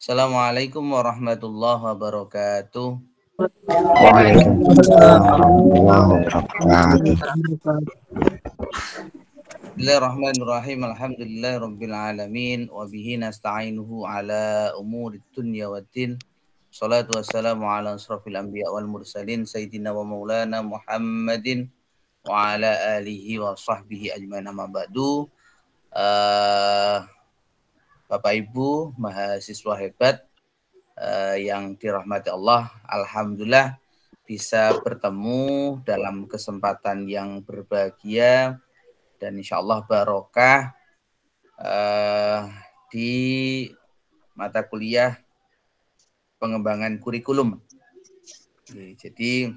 Assalamualaikum warahmatullahi wabarakatuh. Waalaikumsalam warahmatullahi wabarakatuh. Bismillahirrahmanirrahim. Alhamdulillahirabbil alamin wa bihi nasta'inuhu ala umurid dunya waddin. Shalatu wassalamu ala asrofil anbiya wal mursalin sayyidina wa maulana Muhammadin wa ala alihi wa sahbihi ajmain amma ba'du. Bapak Ibu mahasiswa hebat yang dirahmati Allah, alhamdulillah bisa bertemu dalam kesempatan yang berbahagia dan insya Allah barokah di mata kuliah pengembangan kurikulum. Jadi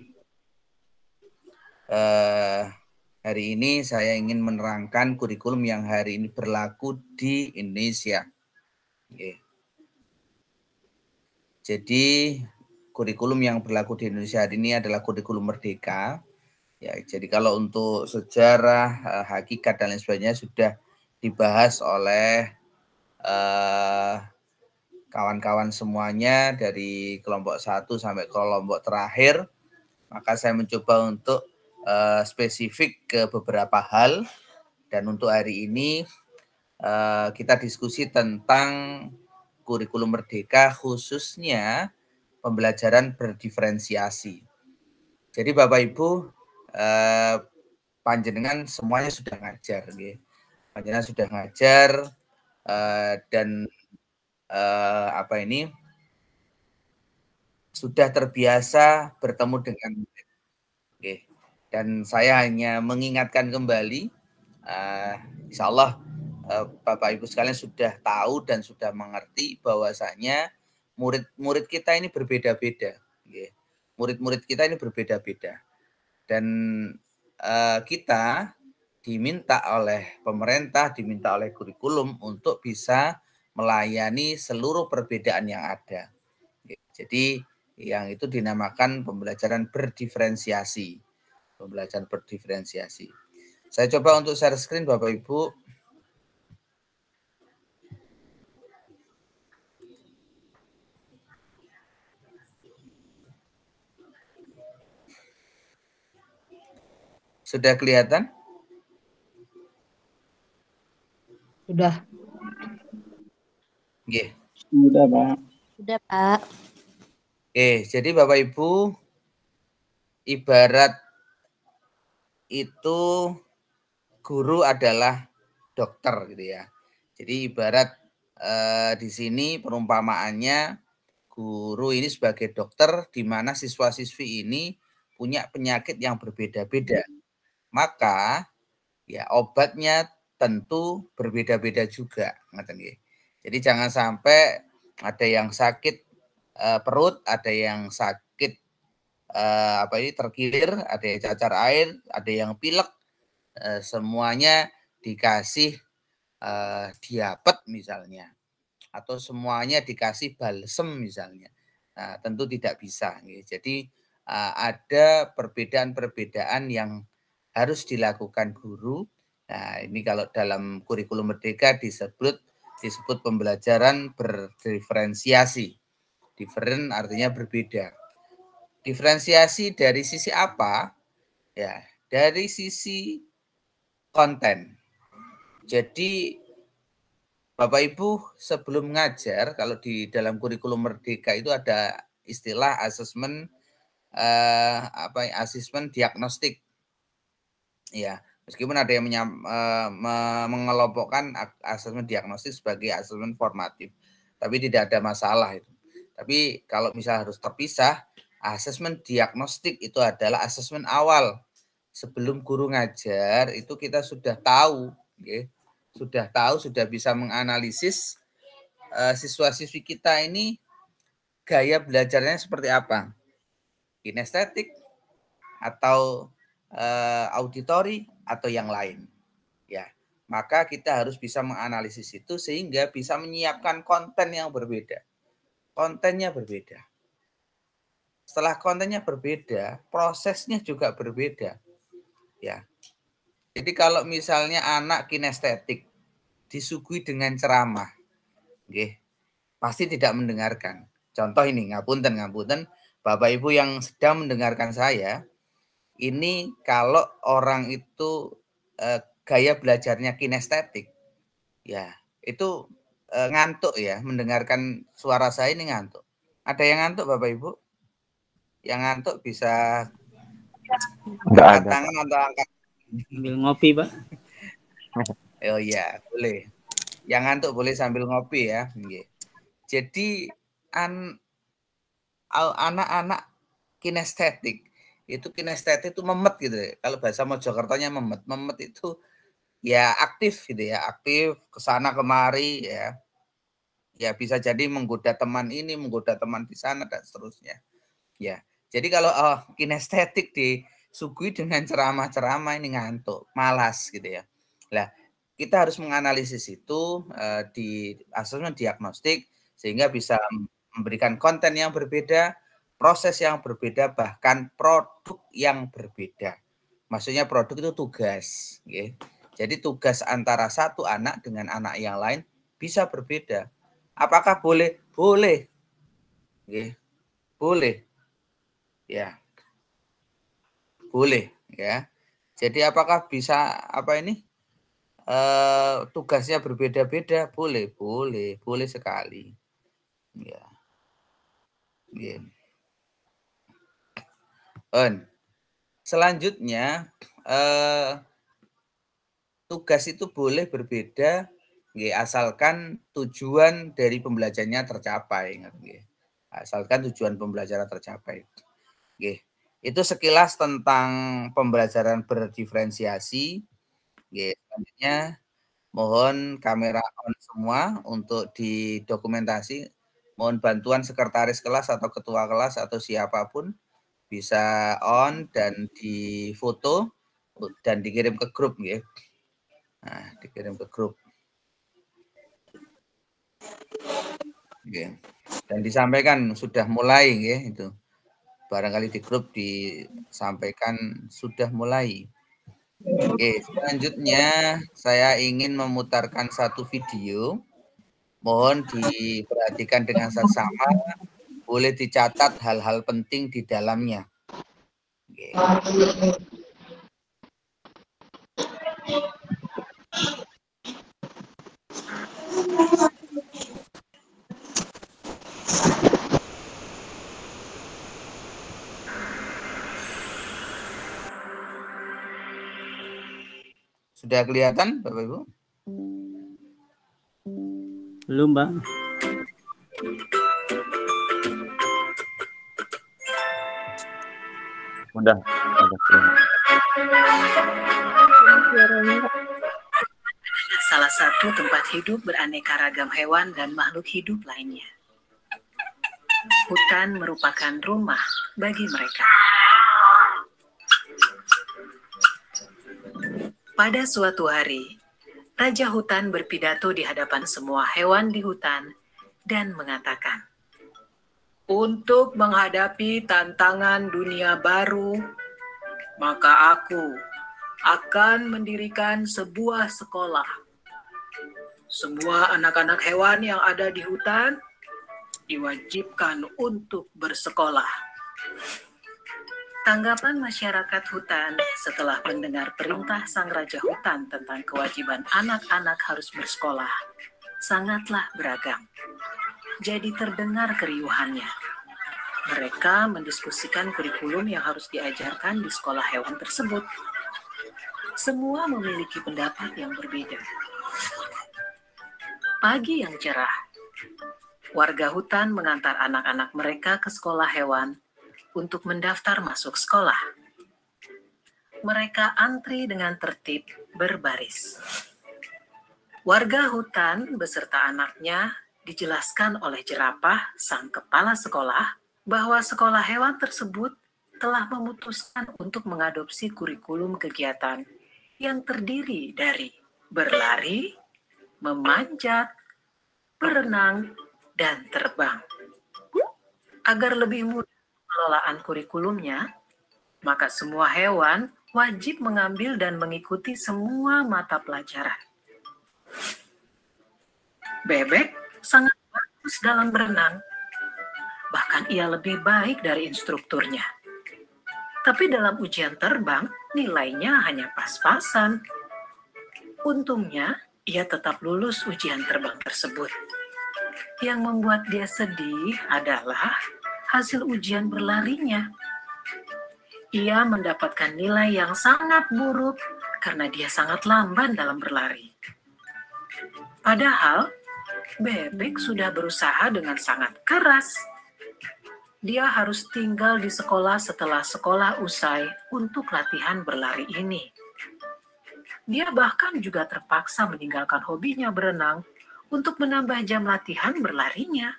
hari ini saya ingin menerangkan kurikulum yang hari ini berlaku di Indonesia. Jadi kurikulum yang berlaku di Indonesia hari ini adalah kurikulum merdeka. Ya, jadi kalau untuk sejarah, hakikat dan lain sebagainya sudah dibahas oleh kawan-kawan semuanya dari kelompok 1 sampai kelompok terakhir. Maka saya mencoba untuk spesifik ke beberapa hal dan untuk hari ini kita diskusi tentang kurikulum merdeka khususnya pembelajaran berdiferensiasi. Jadi Bapak Ibu panjenengan semuanya sudah ngajar, panjenengan sudah ngajar dan sudah terbiasa bertemu dengan murid. Dan saya hanya mengingatkan kembali, insya Allah Bapak Ibu sekalian sudah tahu dan sudah mengerti bahwasanya murid-murid kita ini berbeda-beda. Murid-murid kita ini berbeda-beda. Dan kita diminta oleh pemerintah, diminta oleh kurikulum untuk bisa melayani seluruh perbedaan yang ada. Jadi yang itu dinamakan pembelajaran berdiferensiasi. Pembelajaran berdiferensiasi. Saya coba untuk share screen Bapak Ibu. Sudah kelihatan? Sudah. Oke. Sudah, Pak. Sudah, Pak. Oke, jadi Bapak Ibu ibarat itu guru adalah dokter gitu ya. Jadi ibarat di sini perumpamaannya guru ini sebagai dokter di mana siswa-siswi ini punya penyakit yang berbeda-beda. Maka ya obatnya tentu berbeda-beda juga. Jadi jangan sampai ada yang sakit perut, ada yang sakit terkilir, ada yang cacar air, ada yang pilek, semuanya dikasih diapet misalnya, atau semuanya dikasih balsem misalnya. Nah, tentu tidak bisa. Jadi ada perbedaan-perbedaan yang harus dilakukan guru. Nah, ini kalau dalam kurikulum merdeka disebut pembelajaran berdiferensiasi. Different artinya berbeda. Diferensiasi dari sisi apa? Ya, dari sisi konten. Jadi Bapak Ibu sebelum ngajar, kalau di dalam kurikulum merdeka itu ada istilah asesmen asesmen diagnostik. Ya, meskipun ada yang mengelompokkan asesmen diagnostik sebagai asesmen formatif, tapi tidak ada masalah itu. Tapi kalau misalnya harus terpisah, asesmen diagnostik itu adalah asesmen awal. Sebelum guru ngajar itu kita sudah tahu, sudah bisa menganalisis siswa-siswi kita ini gaya belajarnya seperti apa, kinestetik atau auditori atau yang lain. Ya, maka kita harus bisa menganalisis itu sehingga bisa menyiapkan konten yang berbeda. Kontennya berbeda. Setelah kontennya berbeda, prosesnya juga berbeda. Ya. Jadi kalau misalnya anak kinestetik disuguhi dengan ceramah, pasti tidak mendengarkan. Contoh ini, ngapunten, Bapak Ibu yang sedang mendengarkan saya, ini kalau orang itu gaya belajarnya kinestetik, ya itu ngantuk ya, mendengarkan suara saya ini ngantuk. Ada yang ngantuk Bapak Ibu? Yang ngantuk bisa angkat tangan atau angkat. Sambil ngopi, Pak. Oh iya, boleh. Yang ngantuk boleh sambil ngopi ya. Jadi anak-anak kinestetik itu memet gitu ya. Kalau bahasa Mojokertonya memet. Memet itu ya aktif gitu ya, aktif kesana kemari ya. Ya bisa jadi menggoda teman ini, menggoda teman di sana dan seterusnya. Ya. Jadi kalau kinestetik disuguhi dengan ceramah-ceramah ini ngantuk, malas gitu ya. Nah, kita harus menganalisis itu di asesmen diagnostik sehingga bisa memberikan konten yang berbeda, proses yang berbeda, bahkan produk yang berbeda. Maksudnya produk itu tugas. Okay. Jadi tugas antara satu anak dengan anak yang lain bisa berbeda. Apakah boleh? Boleh. Okay. Boleh. Ya. Boleh ya. Jadi apakah bisa tugasnya berbeda-beda? Boleh sekali. Ya. Yeah. Selanjutnya tugas itu boleh berbeda asalkan tujuan dari pembelajarannya tercapai. Asalkan tujuan pembelajaran tercapai. Itu sekilas tentang pembelajaran berdiferensiasi. Selanjutnya mohon kamera on semua untuk didokumentasi. Mohon bantuan sekretaris kelas atau ketua kelas atau siapapun bisa on dan difoto dan dikirim ke grup ya. Nah, dikirim ke grup. Dan disampaikan sudah mulai ya itu. Barangkali di grup disampaikan sudah mulai. Oke, selanjutnya saya ingin memutarkan satu video. Mohon diperhatikan dengan seksama. Boleh dicatat hal-hal penting di dalamnya. Oke. Sudah kelihatan, Bapak Ibu? Belum, Pak. Udah. Salah satu tempat hidup beraneka ragam hewan dan makhluk hidup lainnya. Hutan merupakan rumah bagi mereka. Pada suatu hari, Raja Hutan berpidato di hadapan semua hewan di hutan dan mengatakan, "Untuk menghadapi tantangan dunia baru, maka aku akan mendirikan sebuah sekolah. Semua anak-anak hewan yang ada di hutan diwajibkan untuk bersekolah." Tanggapan masyarakat hutan setelah mendengar perintah sang Raja Hutan tentang kewajiban anak-anak harus bersekolah sangatlah beragam. Jadi terdengar keriuhannya. Mereka mendiskusikan kurikulum yang harus diajarkan di sekolah hewan tersebut. Semua memiliki pendapat yang berbeda. Pagi yang cerah, warga hutan mengantar anak-anak mereka ke sekolah hewan untuk mendaftar masuk sekolah. Mereka antri dengan tertib berbaris. Warga hutan beserta anaknya dijelaskan oleh jerapah, sang kepala sekolah, bahwa sekolah hewan tersebut telah memutuskan untuk mengadopsi kurikulum kegiatan yang terdiri dari berlari, memanjat, berenang, dan terbang. Agar lebih mudah pengelolaan kurikulumnya, maka semua hewan wajib mengambil dan mengikuti semua mata pelajaran. Bebek sangat bangga bagus dalam berenang. Bahkan ia lebih baik dari instrukturnya. Tapi dalam ujian terbang, nilainya hanya pas-pasan. Untungnya, ia tetap lulus ujian terbang tersebut. Yang membuat dia sedih adalah hasil ujian berlarinya. Ia mendapatkan nilai yang sangat buruk karena dia sangat lamban dalam berlari. Padahal, Bebek sudah berusaha dengan sangat keras. Dia harus tinggal di sekolah setelah sekolah usai untuk latihan berlari ini. Dia bahkan juga terpaksa meninggalkan hobinya berenang untuk menambah jam latihan berlarinya.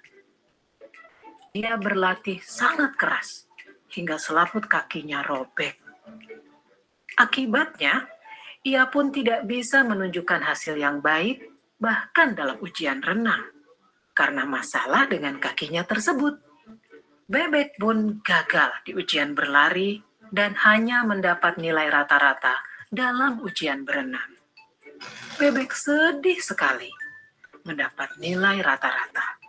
Dia berlatih sangat keras hingga selaput kakinya robek. Akibatnya, ia pun tidak bisa menunjukkan hasil yang baik bahkan dalam ujian renang karena masalah dengan kakinya tersebut. Bebek pun gagal di ujian berlari dan hanya mendapat nilai rata-rata dalam ujian berenang. Bebek sedih sekali mendapat nilai rata-rata.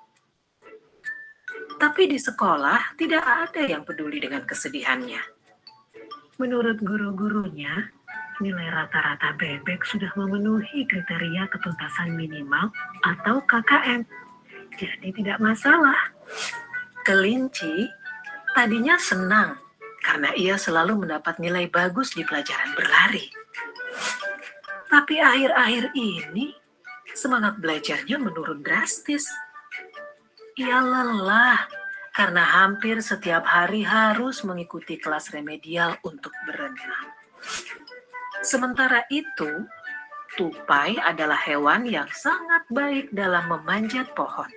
Tapi di sekolah tidak ada yang peduli dengan kesedihannya. Menurut guru-gurunya, nilai rata-rata Bebek sudah memenuhi kriteria ketuntasan minimal atau KKM. Jadi tidak masalah. Kelinci tadinya senang karena ia selalu mendapat nilai bagus di pelajaran berlari. Tapi akhir-akhir ini semangat belajarnya menurun drastis. Ia lelah karena hampir setiap hari harus mengikuti kelas remedial untuk berenang. Sementara itu, tupai adalah hewan yang sangat baik dalam memanjat pohon.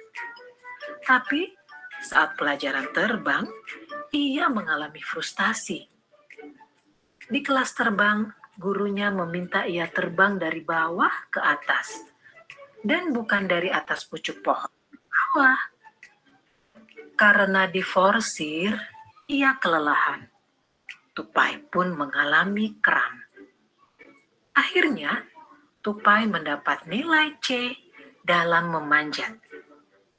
Tapi saat pelajaran terbang, ia mengalami frustasi. Di kelas terbang, gurunya meminta ia terbang dari bawah ke atas, dan bukan dari atas pucuk pohon ke bawah. Karena diforsir, ia kelelahan. Tupai pun mengalami kram. Akhirnya, Tupai mendapat nilai C dalam memanjat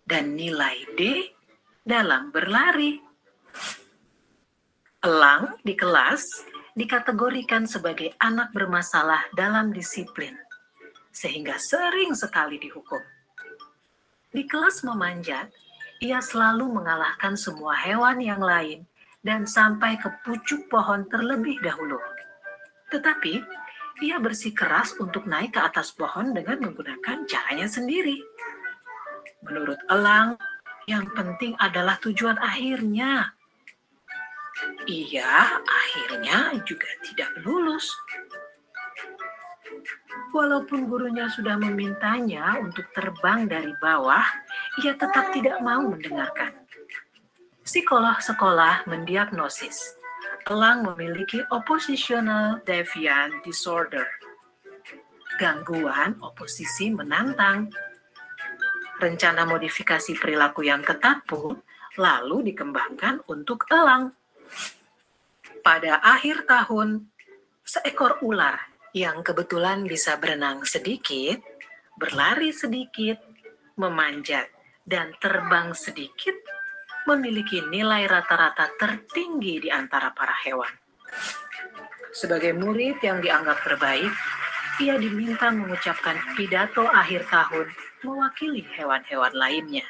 dan nilai D dalam berlari. Elang di kelas dikategorikan sebagai anak bermasalah dalam disiplin, sehingga sering sekali dihukum. Di kelas memanjat, ia selalu mengalahkan semua hewan yang lain dan sampai ke pucuk pohon terlebih dahulu. Tetapi, ia bersikeras untuk naik ke atas pohon dengan menggunakan caranya sendiri. Menurut elang, yang penting adalah tujuan akhirnya. Ia akhirnya juga tidak lulus. Walaupun gurunya sudah memintanya untuk terbang dari bawah, ia tetap tidak mau mendengarkan. Psikolog sekolah mendiagnosis elang memiliki oppositional deviant disorder, gangguan oposisi menantang. Rencana modifikasi perilaku yang ketat pun lalu dikembangkan untuk elang. Pada akhir tahun, seekor ular yang kebetulan bisa berenang sedikit, berlari sedikit, memanjat, dan terbang sedikit, memiliki nilai rata-rata tertinggi di antara para hewan. Sebagai murid yang dianggap terbaik, ia diminta mengucapkan pidato akhir tahun mewakili hewan-hewan lainnya.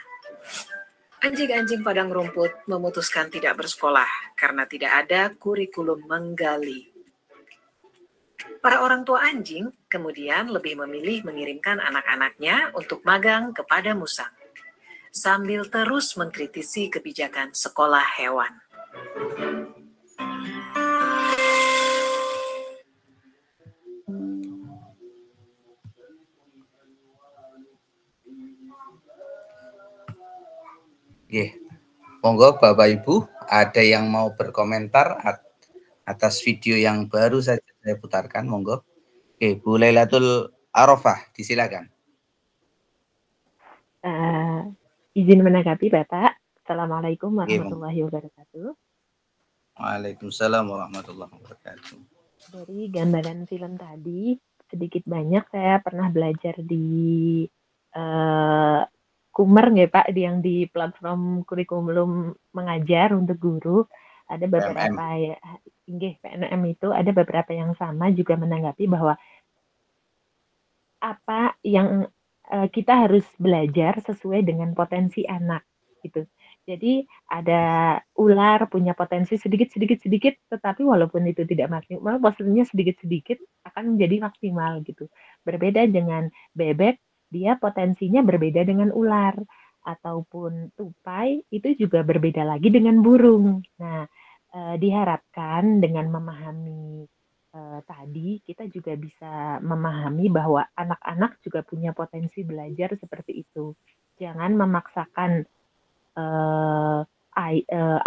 Anjing-anjing padang rumput memutuskan tidak bersekolah karena tidak ada kurikulum menggali. Para orang tua anjing kemudian lebih memilih mengirimkan anak-anaknya untuk magang kepada musang, sambil terus mengkritisi kebijakan sekolah hewan. Monggo Bapak Ibu, ada yang mau berkomentar atas video yang baru saja saya putarkan, monggo. Bu Lailatul Arafah, disilakan. Izin menanggapi Bapak. Assalamualaikum warahmatullahi wabarakatuh. Waalaikumsalam warahmatullahi wabarakatuh. Dari gambaran film tadi, sedikit banyak saya pernah belajar di Kumer nggih Pak, yang di platform kurikulum mengajar untuk guru, ada beberapa ya, nggih PNM itu ada beberapa yang sama juga menanggapi bahwa apa yang kita harus belajar sesuai dengan potensi anak gitu. Jadi ada ular punya potensi sedikit, tetapi walaupun itu tidak maksimal, maksudnya sedikit akan menjadi maksimal gitu. Berbeda dengan bebek, dia potensinya berbeda dengan ular. Ataupun tupai, itu juga berbeda lagi dengan burung. Nah, diharapkan dengan memahami tadi, kita juga bisa memahami bahwa anak-anak juga punya potensi belajar seperti itu. Jangan memaksakan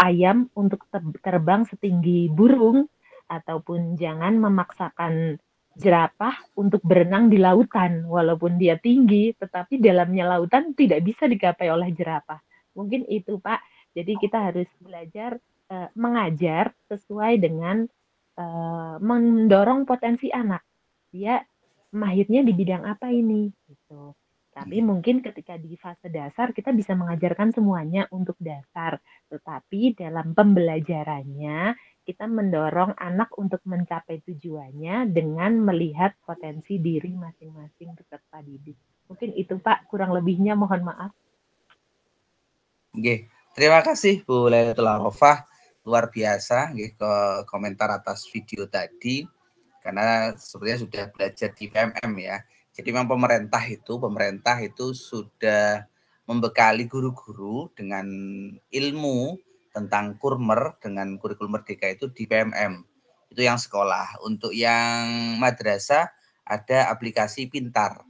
ayam untuk terbang setinggi burung, ataupun jangan memaksakan jerapah untuk berenang di lautan, walaupun dia tinggi, tetapi dalamnya lautan tidak bisa digapai oleh jerapah. Mungkin itu Pak, jadi kita harus belajar mengajar sesuai dengan mendorong potensi anak. Dia mahirnya di bidang apa ini gitu. Tapi mungkin ketika di fase dasar kita bisa mengajarkan semuanya untuk dasar, tetapi dalam pembelajarannya kita mendorong anak untuk mencapai tujuannya dengan melihat potensi diri masing-masing peserta didik. Mungkin itu Pak, kurang lebihnya mohon maaf. Oke, terima kasih Bu Lailatul Arafah. Luar biasa ke komentar atas video tadi, karena sebenarnya sudah belajar di PMM ya. Jadi memang pemerintah itu sudah membekali guru-guru dengan ilmu tentang kurmer dengan kurikulum merdeka itu di PMM. Itu yang sekolah. Untuk yang madrasah ada aplikasi pintar.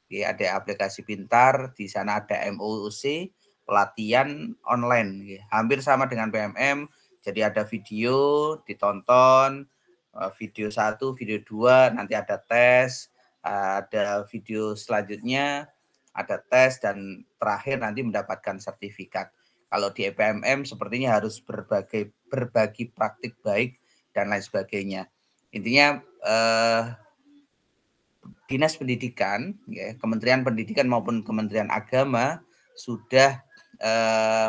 Ya, ada aplikasi pintar, di sana ada MOOC, pelatihan online. Ya. Hampir sama dengan PMM. Jadi ada video ditonton, video 1, video 2, nanti ada tes, ada video selanjutnya, ada tes, dan terakhir nanti mendapatkan sertifikat. Kalau di PMM sepertinya harus berbagi praktik baik dan lain sebagainya. Intinya Dinas Pendidikan, ya, Kementerian Pendidikan maupun Kementerian Agama sudah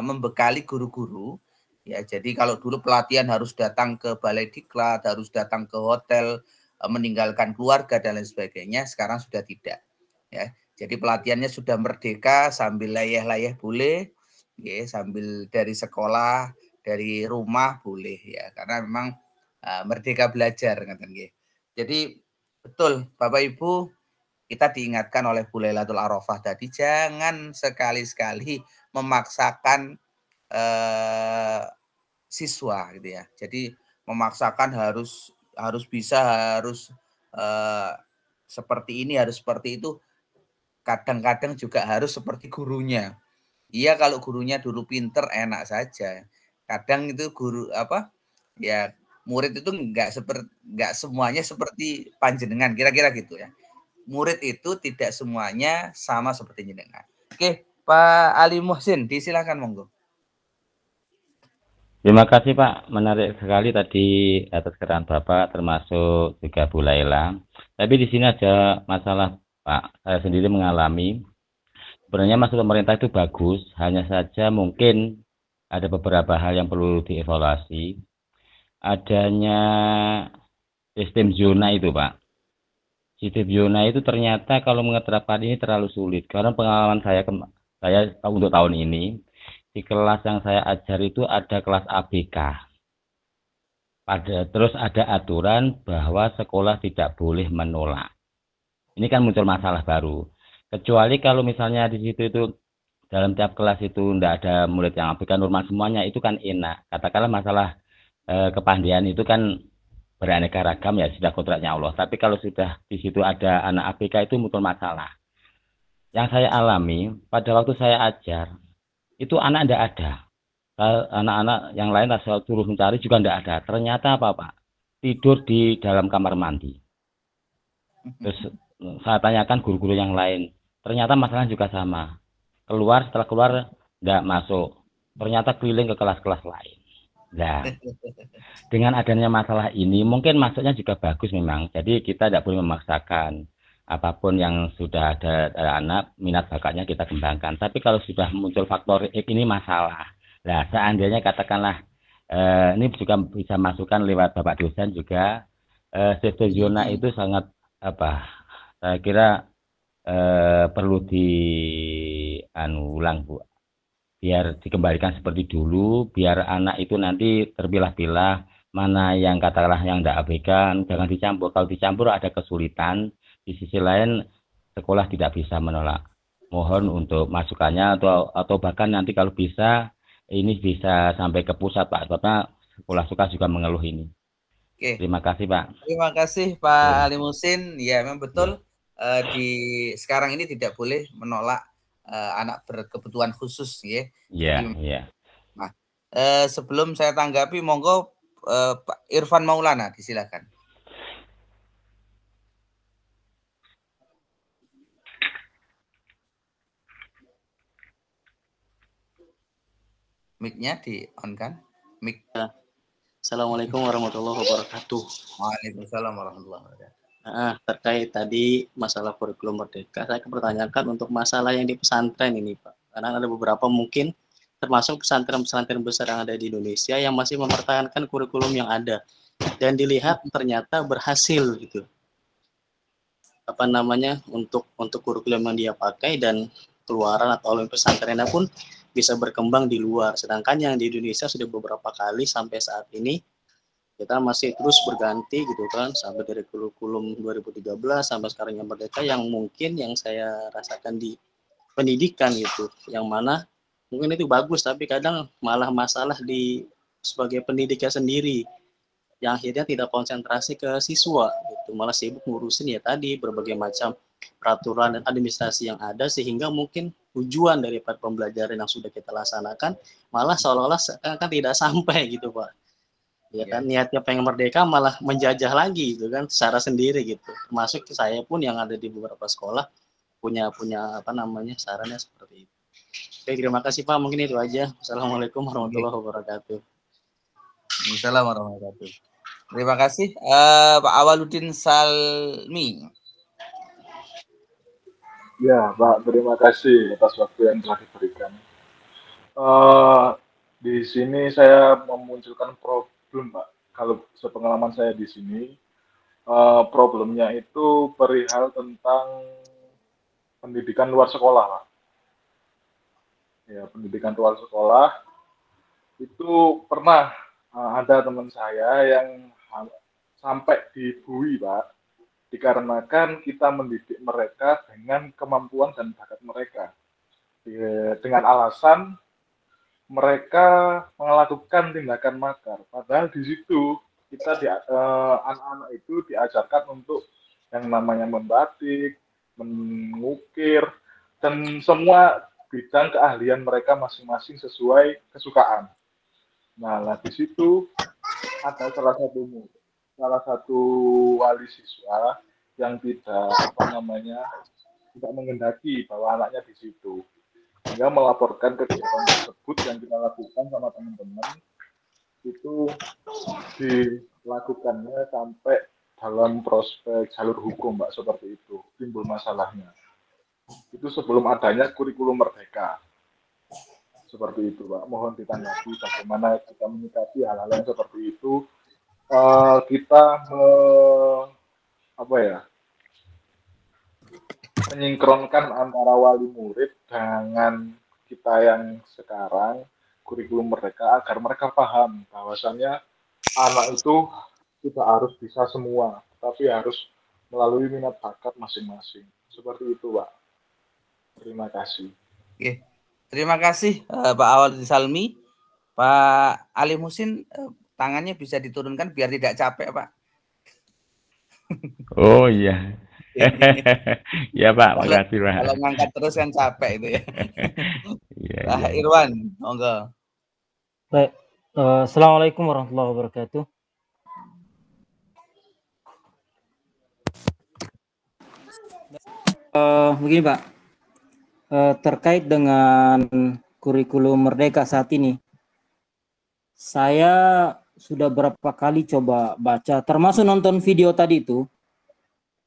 membekali guru-guru. Ya, jadi kalau dulu pelatihan harus datang ke balai diklat, harus datang ke hotel, meninggalkan keluarga dan lain sebagainya, sekarang sudah tidak. Ya, jadi pelatihannya sudah merdeka, sambil layah-layah boleh, ya, sambil dari sekolah, dari rumah boleh ya, karena memang merdeka belajar, jadi betul Bapak Ibu, kita diingatkan oleh Bu Lailatul Arafah tadi, jangan sekali-sekali memaksakan siswa gitu ya. Jadi memaksakan harus bisa, harus seperti ini, harus seperti itu. Kadang-kadang juga harus seperti gurunya. Iya, kalau gurunya dulu pinter enak saja. Kadang itu guru ya murid itu enggak semuanya seperti panjenengan, kira-kira gitu ya. Murid itu tidak semuanya sama seperti jenengan. Oke, Pak Ali Muhsin, disilakan monggo. Terima kasih Pak, menarik sekali tadi atas keterangan Bapak, termasuk juga Bu Laila. Tapi di sini ada masalah Pak, saya sendiri mengalami. Sebenarnya masuk pemerintah itu bagus, hanya saja mungkin ada beberapa hal yang perlu dievaluasi. Adanya sistem zona itu Pak. Sistem zona itu ternyata kalau menerapkan ini terlalu sulit. Karena pengalaman saya untuk tahun ini, di kelas yang saya ajar itu ada kelas ABK. Terus ada aturan bahwa sekolah tidak boleh menolak. Ini kan muncul masalah baru. Kecuali kalau misalnya di situ itu dalam tiap kelas itu tidak ada murid yang ABK normal semuanya, itu kan enak. Katakanlah masalah kepandaian itu kan beraneka ragam ya, sudah kodratnya Allah. Tapi kalau sudah di situ ada anak ABK itu muncul masalah. Yang saya alami pada waktu saya ajar, itu anak tidak ada. Anak-anak yang lain saya suruh mencari juga tidak ada. Ternyata apa Pak? Tidur di dalam kamar mandi. Terus saya tanyakan guru-guru yang lain. Ternyata masalahnya juga sama. Setelah keluar tidak masuk. Ternyata keliling ke kelas-kelas lain. Nah, dengan adanya masalah ini mungkin masuknya juga bagus memang. Jadi kita tidak boleh memaksakan. apapun yang sudah ada anak, minat bakatnya kita kembangkan. Tapi kalau sudah muncul faktor X ini masalah. Nah, seandainya katakanlah ini juga bisa masukkan lewat Bapak dosen juga, safety zona itu sangat saya kira perlu ulang Bu, biar dikembalikan seperti dulu, biar anak itu nanti terpilah-pilah mana yang katakanlah yang tidak ABK, jangan dicampur. Kalau dicampur ada kesulitan. Di sisi lain sekolah tidak bisa menolak. Mohon untuk masukannya atau bahkan nanti kalau bisa ini bisa sampai ke pusat Pak, karena sekolah suka juga mengeluh ini. Oke. Terima kasih Pak. Terima kasih Pak Ali Muhsin. Ya memang betul di sekarang ini tidak boleh menolak anak berkebutuhan khusus ya. Iya. Nah, sebelum saya tanggapi, monggo Pak Irfan Maulana disilakan. Mic-nya di-on kan? Mic. Assalamualaikum warahmatullahi wabarakatuh. Waalaikumsalam warahmatullahi wabarakatuh. Terkait tadi masalah kurikulum merdeka, saya pertanyakan untuk masalah yang di pesantren ini Pak. Karena ada beberapa mungkin termasuk pesantren-pesantren besar yang ada di Indonesia yang masih mempertahankan kurikulum yang ada. Dan dilihat ternyata berhasil gitu. Untuk kurikulum yang dia pakai dan keluaran atau oleh pesantrennya pun bisa berkembang di luar. Sedangkan yang di Indonesia sudah beberapa kali sampai saat ini kita masih terus berganti gitu kan, sampai dari kurikulum 2013 sampai sekarang yang merdeka, yang mungkin yang saya rasakan di pendidikan gitu, yang mana mungkin itu bagus tapi kadang malah masalah di sebagai pendidiknya sendiri yang akhirnya tidak konsentrasi ke siswa gitu, malah sibuk ngurusin ya tadi berbagai macam peraturan dan administrasi yang ada, sehingga mungkin tujuan dari pembelajaran yang sudah kita laksanakan malah seolah-olah kan tidak sampai gitu Pak. Ya kan, niatnya pengen merdeka malah menjajah lagi gitu kan secara sendiri gitu. Termasuk saya pun yang ada di beberapa sekolah punya sarannya seperti itu. Oke, terima kasih Pak, mungkin itu aja. Assalamualaikum warahmatullahi wabarakatuh. Waalaikumsalam warahmatullahi wabarakatuh. Terima kasih Pak Awaludin Salmi. Ya, Pak, terima kasih atas waktu yang telah diberikan. Di sini saya memunculkan problem, Pak. Kalau sepengalaman saya di sini, problemnya itu perihal tentang pendidikan luar sekolah, Pak. Ya, pendidikan luar sekolah itu pernah ada teman saya yang sampai dibui, Pak. Dikarenakan kita mendidik mereka dengan kemampuan dan bakat mereka. Dengan alasan mereka melakukan tindakan makar. Padahal di situ kita anak-anak itu diajarkan untuk yang namanya membatik, mengukir, dan semua bidang keahlian mereka masing-masing sesuai kesukaan. Nah, di situ ada salah satu wali siswa yang tidak menghendaki bahwa anaknya di situ, sehingga melaporkan kegiatan tersebut yang kita lakukan sama teman-teman itu dilakukannya sampai dalam prospek jalur hukum, Mbak, seperti itu timbul masalahnya. Itu sebelum adanya kurikulum merdeka. Seperti itu, Pak. Mohon ditanggapi bagaimana kita menyikapi hal-hal yang seperti itu. Kita menyinkronkan antara wali murid dengan kita yang sekarang kurikulum merdeka agar mereka paham bahwasannya anak itu tidak harus bisa semua, tapi harus melalui minat bakat masing-masing. Seperti itu, Pak. Terima kasih. Oke. Terima kasih Pak Awaludin Salmi. Pak Ali Muhsin, tangannya bisa diturunkan biar tidak capek, Pak. Oh iya. Ya Pak, makasih Pak. Kalau ngangkat terus kan capek itu ya. Ya, Pak Irwan, monggo. Baik, assalamualaikum warahmatullahi wabarakatuh. Begini Pak, terkait dengan kurikulum merdeka saat ini, saya sudah berapa kali coba baca, termasuk nonton video tadi itu.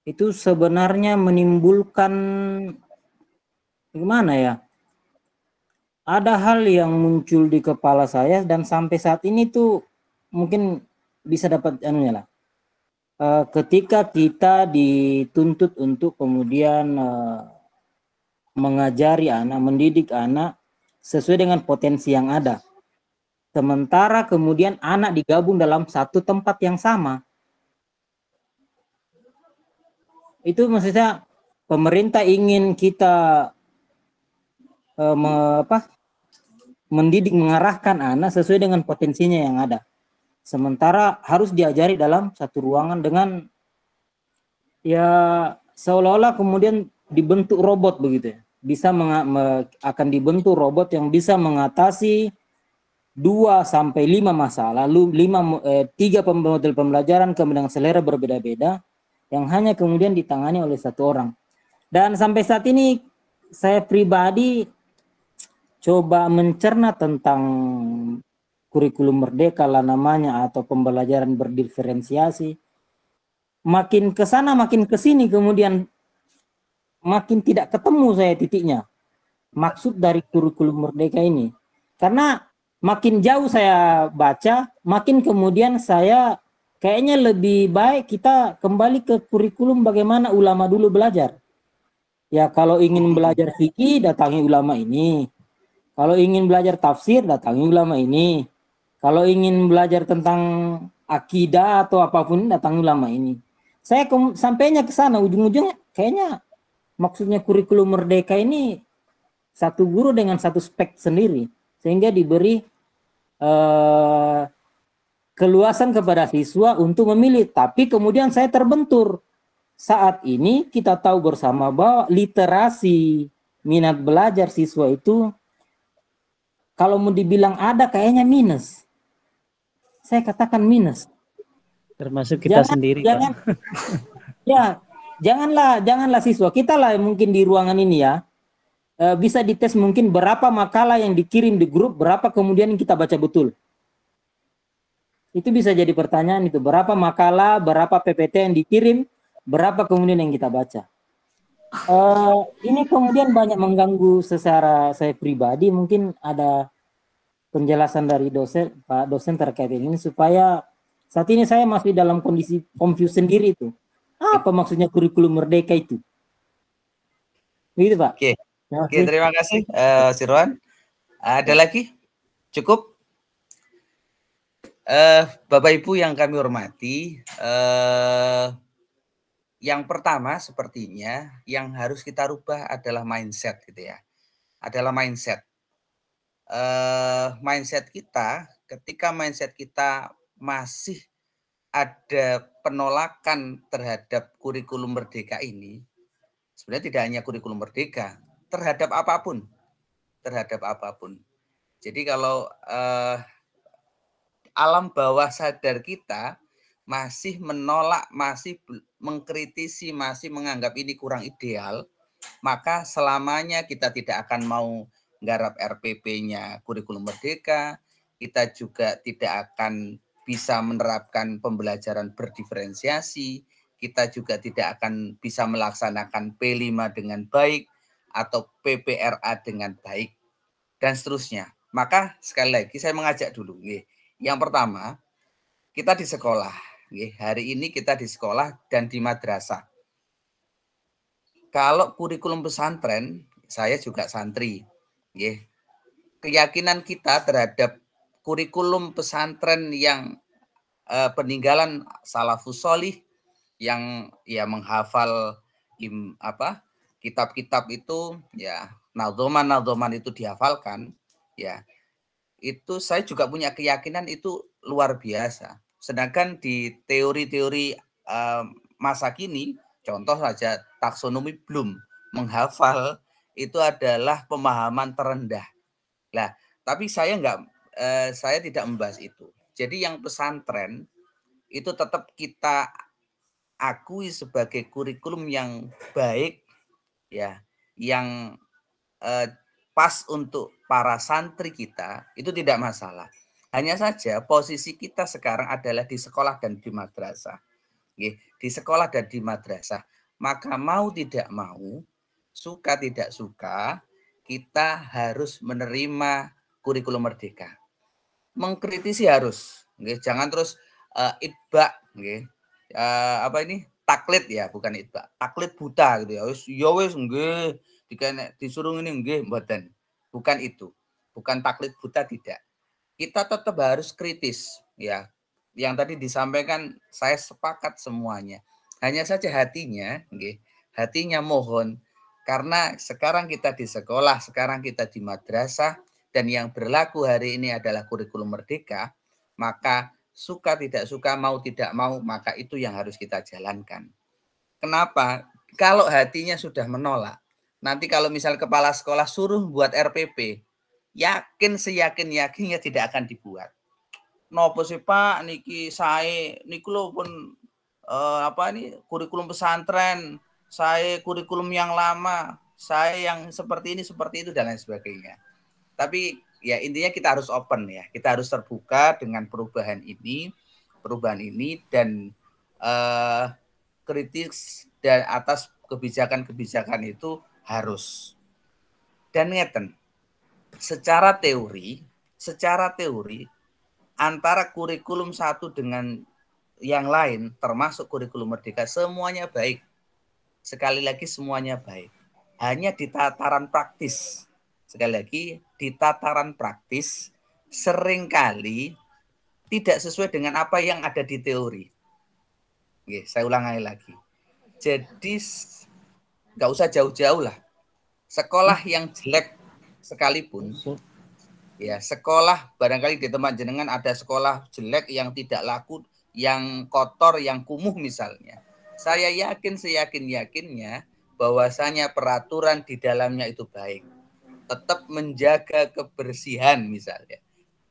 itu sebenarnya menimbulkan gimana ya? Ada hal yang muncul di kepala saya dan sampai saat ini tuh mungkin bisa dapat anunya lah. Ketika kita dituntut untuk kemudian mengajari anak, mendidik anak sesuai dengan potensi yang ada. Sementara kemudian anak digabung dalam satu tempat yang sama. Itu maksudnya pemerintah ingin kita mendidik, mengarahkan anak sesuai dengan potensinya yang ada. Sementara harus diajari dalam satu ruangan dengan ya seolah-olah kemudian dibentuk robot begitu ya. Bisa akan dibentuk robot yang bisa mengatasi 2 sampai 5 masalah, lalu 3 model pembelajaran kemudian selera berbeda-beda yang hanya kemudian ditangani oleh satu orang. Dan sampai saat ini saya pribadi coba mencerna tentang kurikulum merdeka lah namanya atau pembelajaran berdiferensiasi. Makin ke sana makin ke sini kemudian makin tidak ketemu saya titiknya. Maksud dari kurikulum merdeka ini. Karena makin jauh saya baca, makin kemudian saya kayaknya lebih baik kita kembali ke kurikulum bagaimana ulama dulu belajar. Ya kalau ingin belajar fikih datangi ulama ini. Kalau ingin belajar tafsir datangi ulama ini. Kalau ingin belajar tentang akidah atau apapun datangi ulama ini. Saya sampainya ke sana ujung-ujungnya kayaknya maksudnya kurikulum merdeka ini satu guru dengan satu spek sendiri sehingga diberi keluasan kepada siswa untuk memilih. Tapi kemudian saya terbentur. Saat ini kita tahu bersama bahwa literasi minat belajar siswa itu kalau mau dibilang ada kayaknya minus. Saya katakan minus. Termasuk kita sendiri, Pak. Ya, janganlah siswa. Kita lah mungkin di ruangan ini ya. Bisa dites mungkin berapa makalah yang dikirim di grup, berapa kemudian kita baca betul. Itu bisa jadi pertanyaan itu. Berapa makalah, berapa PPT yang dikirim, berapa kemudian yang kita baca. Ini kemudian banyak mengganggu secara saya pribadi. Mungkin ada penjelasan dari Pak dosen terkait ini supaya saat ini saya masih dalam kondisi confuse sendiri itu. Apa maksudnya kurikulum merdeka itu? Begitu Pak. Oke, terima kasih Sirwan. Ada lagi? Cukup? Bapak Ibu yang kami hormati, yang pertama sepertinya yang harus kita rubah adalah mindset gitu ya. Adalah mindset. Mindset kita, ketika mindset kita masih ada penolakan terhadap kurikulum merdeka ini, sebenarnya tidak hanya kurikulum merdeka, terhadap apapun. Jadi kalau alam bawah sadar kita masih menolak, masih mengkritisi, masih menganggap ini kurang ideal, maka selamanya kita tidak akan mau nggarap RPP-nya kurikulum merdeka, kita juga tidak akan bisa menerapkan pembelajaran berdiferensiasi, kita juga tidak akan bisa melaksanakan P5 dengan baik atau PPRA dengan baik, dan seterusnya. Maka sekali lagi saya mengajak dulu, yang pertama, kita di sekolah. Hari ini kita di sekolah dan di madrasah. Kalau kurikulum pesantren, saya juga santri. Keyakinan kita terhadap kurikulum pesantren yang peninggalan salafus sholih yang ya menghafal kitab-kitab itu ya, nadzoman itu dihafalkan ya, itu saya juga punya keyakinan itu luar biasa. Sedangkan di teori-teori masa kini, contoh saja taksonomi Bloom, menghafal itu adalah pemahaman terendah. Nah, tapi saya tidak membahas itu. Jadi yang pesantren itu tetap kita akui sebagai kurikulum yang baik, ya, yang pas untuk para santri kita, itu tidak masalah. Hanya saja posisi kita sekarang adalah di sekolah dan di madrasah. Di sekolah dan di madrasah. maka mau tidak mau, suka tidak suka, kita harus menerima kurikulum merdeka. Mengkritisi harus, nggih. Jangan terus itba, nggih. Apa ini? Taklid ya, bukan itba. Taklid buta gitu ya. Ya wis nggih, disuruh ini nggih, mboten. Bukan itu. Bukan taklid buta, tidak. Kita tetap harus kritis ya. Yang tadi disampaikan saya sepakat semuanya. Hanya saja hatinya, nggih, hatinya mohon, karena sekarang kita di sekolah, sekarang kita di madrasah, dan yang berlaku hari ini adalah kurikulum merdeka, maka suka tidak suka, mau tidak mau, maka itu yang harus kita jalankan. Kenapa? Kalau hatinya sudah menolak, nanti kalau misal kepala sekolah suruh buat RPP, yakin seyakin-yakinnya tidak akan dibuat. Nopo sih Pak, niki saya, niku lho pun kurikulum pesantren, saya kurikulum yang lama, saya yang seperti ini, seperti itu, dan lain sebagainya. Tapi ya intinya kita harus open ya, kita harus terbuka dengan perubahan ini, dan kritis dan atas kebijakan-kebijakan itu harus. Dan ngeten, secara teori antara kurikulum satu dengan yang lain, termasuk kurikulum merdeka, semuanya baik. Sekali lagi semuanya baik. Hanya di tataran praktis. Sekali lagi, di tataran praktis seringkali tidak sesuai dengan apa yang ada di teori. Oke, saya ulangi lagi. Jadi nggak usah jauh-jauh lah. Sekolah yang jelek sekalipun, ya sekolah barangkali di tempat jenengan ada sekolah jelek yang tidak laku, yang kotor, yang kumuh misalnya. Saya yakin seyakin-yakinnya bahwasanya peraturan di dalamnya itu baik. Tetap menjaga kebersihan misalnya.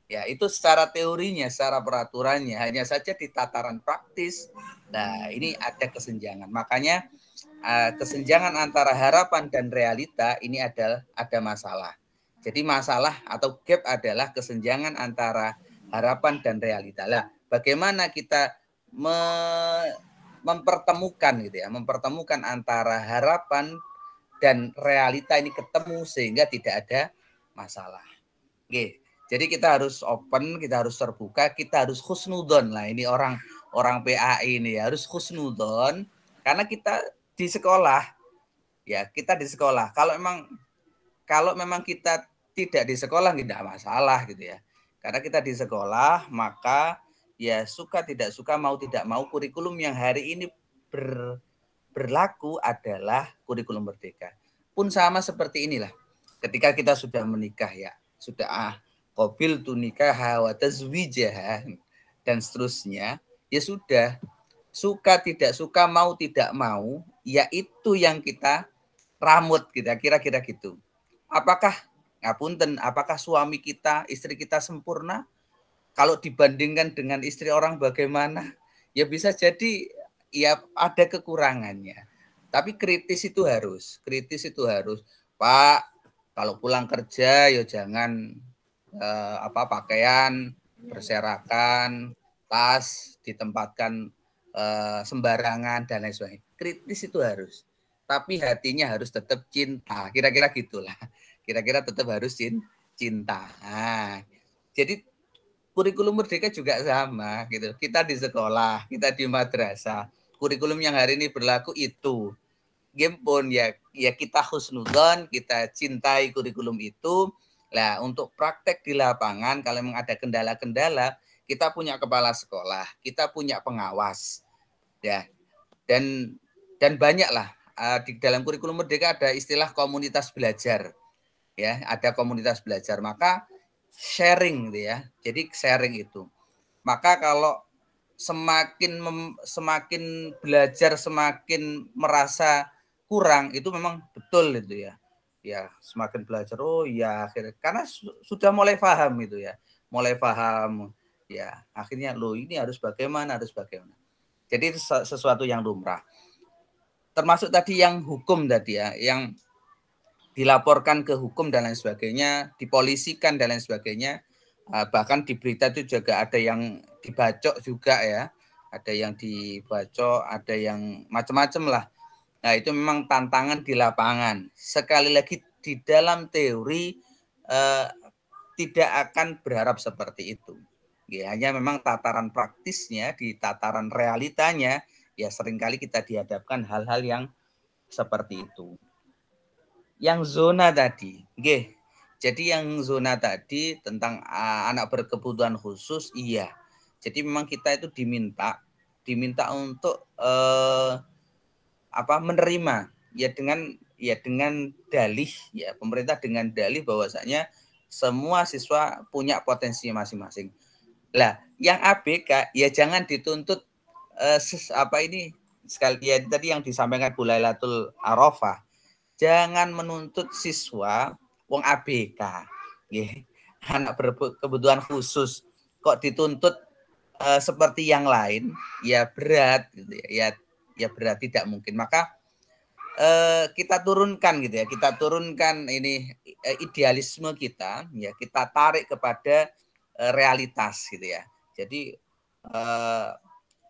Ya, itu secara teorinya, secara peraturannya. Hanya saja di tataran praktis, nah ini ada kesenjangan. Makanya kesenjangan antara harapan dan realita ini ada masalah. Jadi masalah atau gap adalah kesenjangan antara harapan dan realita. Lah, bagaimana kita mempertemukan gitu ya, mempertemukan antara harapan dan realita ini ketemu sehingga tidak ada masalah. Oke. Jadi kita harus open, kita harus terbuka, kita harus husnudon lah. Ini orang PAI ini harus husnudon karena kita di sekolah. Ya, kita di sekolah. Kalau memang kita tidak di sekolah tidak masalah gitu ya. Karena kita di sekolah, maka ya suka tidak suka, mau tidak mau, kurikulum yang hari ini berlaku adalah kurikulum merdeka. Pun sama seperti inilah. Ketika kita sudah menikah ya, sudah qabil tu nikah wa tazwijah dan seterusnya, ya sudah, suka tidak suka, mau tidak mau, ya itu yang kita ramut gitu, kira-kira gitu. Apakah apakah suami kita, istri kita sempurna? Kalau dibandingkan dengan istri orang bagaimana? Ya bisa jadi ya ada kekurangannya. Tapi kritis itu harus. Pak, kalau pulang kerja ya jangan pakaian berserakan, tas ditempatkan sembarangan dan lain sebagainya. Kritis itu harus. Tapi hatinya harus tetap cinta. Kira-kira gitulah. Kira-kira tetap harus cinta. Nah, jadi kurikulum merdeka juga sama gitu. Kita di sekolah, kita di madrasah. Kurikulum yang hari ini berlaku itu. Game pun ya kita husnudon, kita cintai kurikulum itu. Nah, untuk praktek di lapangan kalau memang ada kendala-kendala, kita punya kepala sekolah, kita punya pengawas. Ya. Dan banyaklah di dalam kurikulum merdeka ada istilah komunitas belajar. Ya, ada komunitas belajar. Maka sharing gitu ya. Jadi sharing itu. Maka kalau semakin belajar semakin merasa kurang, itu memang betul itu ya. Ya, semakin belajar karena sudah mulai paham itu ya. Mulai paham ya. Akhirnya ini harus bagaimana. Jadi itu sesuatu yang lumrah. Termasuk tadi yang hukum tadi ya, yang dilaporkan ke hukum dan lain sebagainya, dipolisikan dan lain sebagainya. Bahkan di berita itu juga ada yang dibacok juga ya. Ada yang dibacok, ada yang macam-macam lah. Nah, itu memang tantangan di lapangan. Sekali lagi di dalam teori tidak akan berharap seperti itu. Ya, hanya memang tataran praktisnya, di tataran realitanya, ya seringkali kita dihadapkan hal-hal yang seperti itu. Yang zona tadi, jadi yang zona tadi tentang anak berkebutuhan khusus, iya. Jadi memang kita itu diminta untuk menerima ya dengan dalih ya, pemerintah dengan dalih bahwasanya semua siswa punya potensi masing-masing. Lah, yang ABK ya jangan dituntut sekali ya, tadi yang disampaikan Bu Lailatul Arafah, jangan menuntut siswa wong ABK, anak berkebutuhan khusus kok dituntut seperti yang lain, ya berat gitu ya, ya berat, tidak mungkin. Maka kita turunkan gitu ya, kita turunkan ini idealisme kita, ya kita tarik kepada realitas gitu ya. Jadi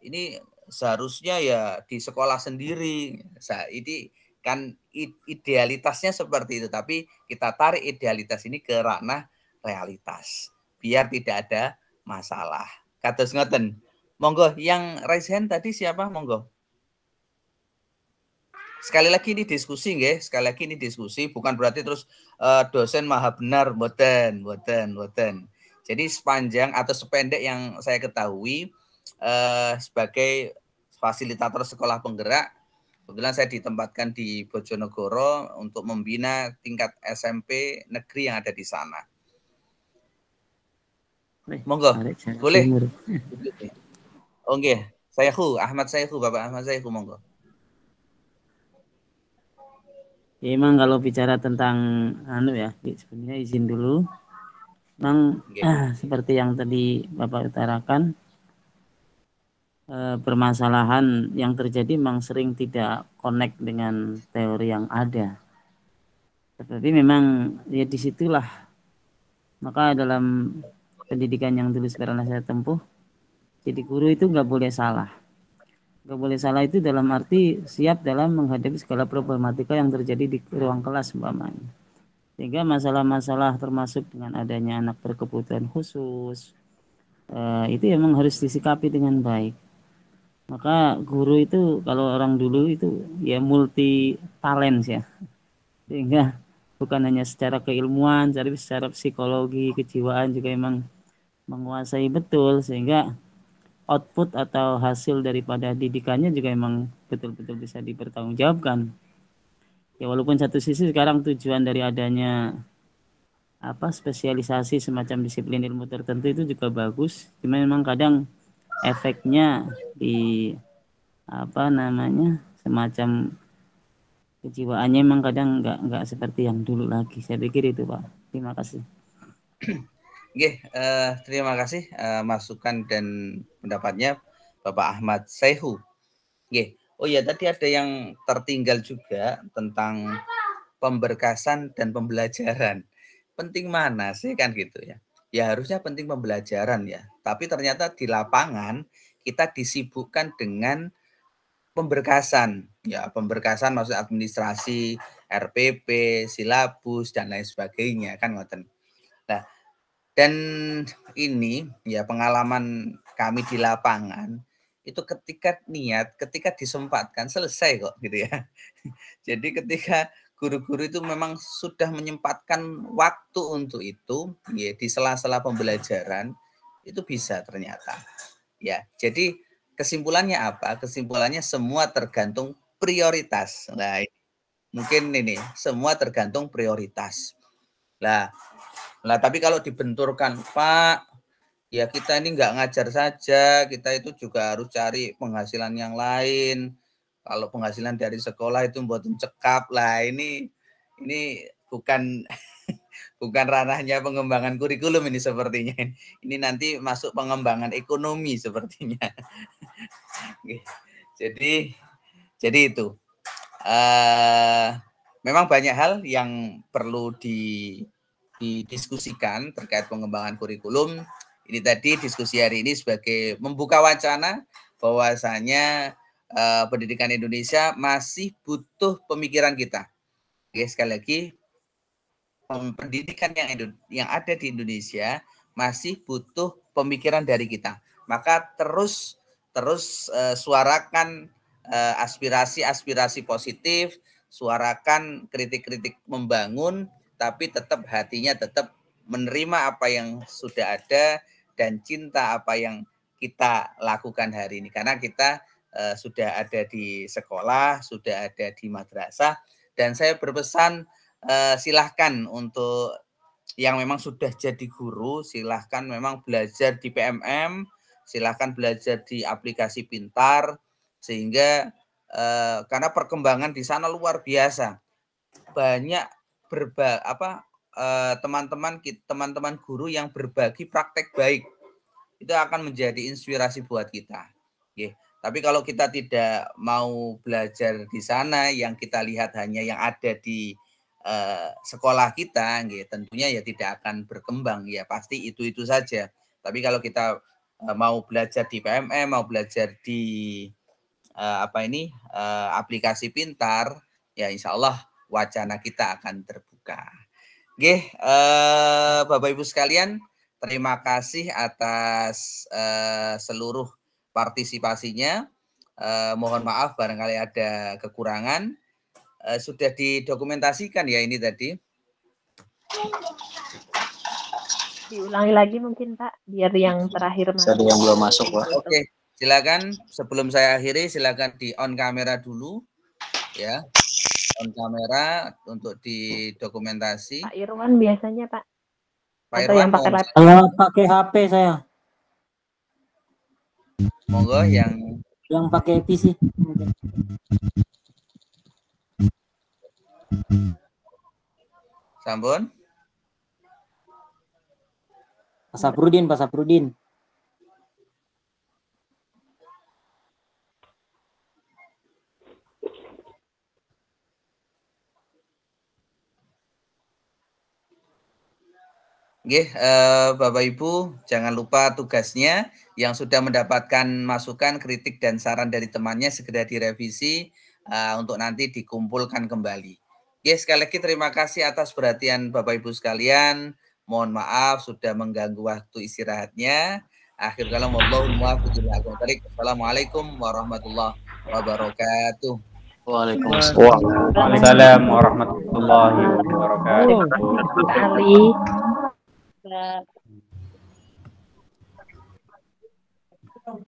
ini seharusnya ya di sekolah sendiri. Ini kan idealitasnya seperti itu, tapi kita tarik idealitas ini ke ranah realitas biar tidak ada masalah. Kados ngoten. Monggo, yang raise hand tadi siapa? Monggo. Sekali lagi ini diskusi nggih, sekali lagi ini diskusi, bukan berarti terus dosen maha benar, mboten. Jadi sepanjang atau sependek yang saya ketahui sebagai fasilitator sekolah penggerak, kebetulan saya ditempatkan di Bojonegoro untuk membina tingkat SMP negeri yang ada di sana. Monggo, boleh. Oke, Ahmad Sayhu, Bapak Ahmad Sayhu, monggo. Ya, emang kalau bicara tentang sebenarnya izin dulu. Memang seperti yang tadi Bapak utarakan, permasalahan yang terjadi memang sering tidak connect dengan teori yang ada. Tetapi memang ya disitulah, maka dalam pendidikan yang dulu sekarang saya tempuh, jadi guru itu nggak boleh salah. Nggak boleh salah itu dalam arti siap dalam menghadapi segala problematika yang terjadi di ruang kelas umpamanya. Sehingga masalah-masalah termasuk dengan adanya anak berkebutuhan khusus, itu memang harus disikapi dengan baik. Maka guru itu kalau orang dulu itu ya multi talent ya, sehingga bukan hanya secara keilmuan, tapi secara psikologi, kejiwaan juga memang menguasai betul, sehingga output atau hasil daripada didikannya juga memang betul-betul bisa dipertanggungjawabkan. Ya walaupun satu sisi sekarang tujuan dari adanya spesialisasi semacam disiplin ilmu tertentu itu juga bagus, cuma memang kadang efeknya di semacam kejiwaannya memang kadang nggak seperti yang dulu lagi. Saya pikir itu, Pak. Terima kasih. Terima kasih masukan dan pendapatnya Bapak Ahmad Sayhu. Oh ya, tadi ada yang tertinggal juga tentang pemberkasan dan pembelajaran. Penting mana sih kan gitu ya? Ya harusnya penting pembelajaran ya. Tapi ternyata di lapangan kita disibukkan dengan pemberkasan. Ya, pemberkasan maksud administrasi, RPP, silabus dan lain sebagainya kan ngoten. Nah, dan ini ya pengalaman kami di lapangan itu ketika disempatkan selesai kok gitu ya. Jadi ketika guru-guru itu memang sudah menyempatkan waktu untuk itu, ya di sela-sela pembelajaran itu bisa ternyata. Ya, jadi kesimpulannya apa? Kesimpulannya semua tergantung prioritas. Nah, mungkin ini semua tergantung prioritas. Lah, tapi kalau dibenturkan, Pak, ya kita ini nggak ngajar saja, kita itu juga harus cari penghasilan yang lain. Kalau penghasilan dari sekolah itu buat cekap lah, ini bukan bukan ranahnya pengembangan kurikulum ini sepertinya. Ini nanti masuk pengembangan ekonomi sepertinya. Jadi itu memang banyak hal yang perlu didiskusikan terkait pengembangan kurikulum. Ini tadi diskusi hari ini sebagai membuka wacana bahwasanya pendidikan Indonesia masih butuh pemikiran kita. Oke, sekali lagi, pendidikan yang ada di Indonesia masih butuh pemikiran dari kita. Maka terus suarakan aspirasi-aspirasi positif, suarakan kritik-kritik membangun, tapi tetap hatinya tetap menerima apa yang sudah ada dan cinta apa yang kita lakukan hari ini. Karena kita sudah ada di sekolah, sudah ada di madrasah, dan saya berpesan silahkan untuk yang memang sudah jadi guru, silahkan memang belajar di PMM, silahkan belajar di aplikasi pintar, sehingga karena perkembangan di sana luar biasa. Banyak teman-teman guru yang berbagi praktek baik. Itu akan menjadi inspirasi buat kita. Oke. Tapi kalau kita tidak mau belajar di sana, yang kita lihat hanya yang ada di sekolah kita, tentunya ya tidak akan berkembang, ya pasti itu saja. Tapi kalau kita mau belajar di PMM, mau belajar di aplikasi pintar, ya insya Allah wacana kita akan terbuka. Oke, Bapak Ibu sekalian, terima kasih atas seluruh partisipasinya. Mohon maaf barangkali ada kekurangan. Sudah didokumentasikan ya ini tadi? Diulangi lagi mungkin Pak, biar yang terakhir masuk. Ada yang belum masuk Pak. Oke, silakan sebelum saya akhiri silakan di on kamera dulu ya. On kamera untuk didokumentasi. Pak Irwan biasanya Pak. Pak Atau Irwan yang pakai HP saya. Monggo yang pakai PC. Sampun. Pak Saprudin. Oke, Bapak Ibu, jangan lupa tugasnya yang sudah mendapatkan masukan, kritik dan saran dari temannya segera direvisi untuk nanti dikumpulkan kembali. Oke, sekali lagi terima kasih atas perhatian Bapak Ibu sekalian. Mohon maaf sudah mengganggu waktu istirahatnya. Akhir kalam, Assalamualaikum warahmatullahi wabarakatuh. Waalaikumsalam warahmatullahi wabarakatuh.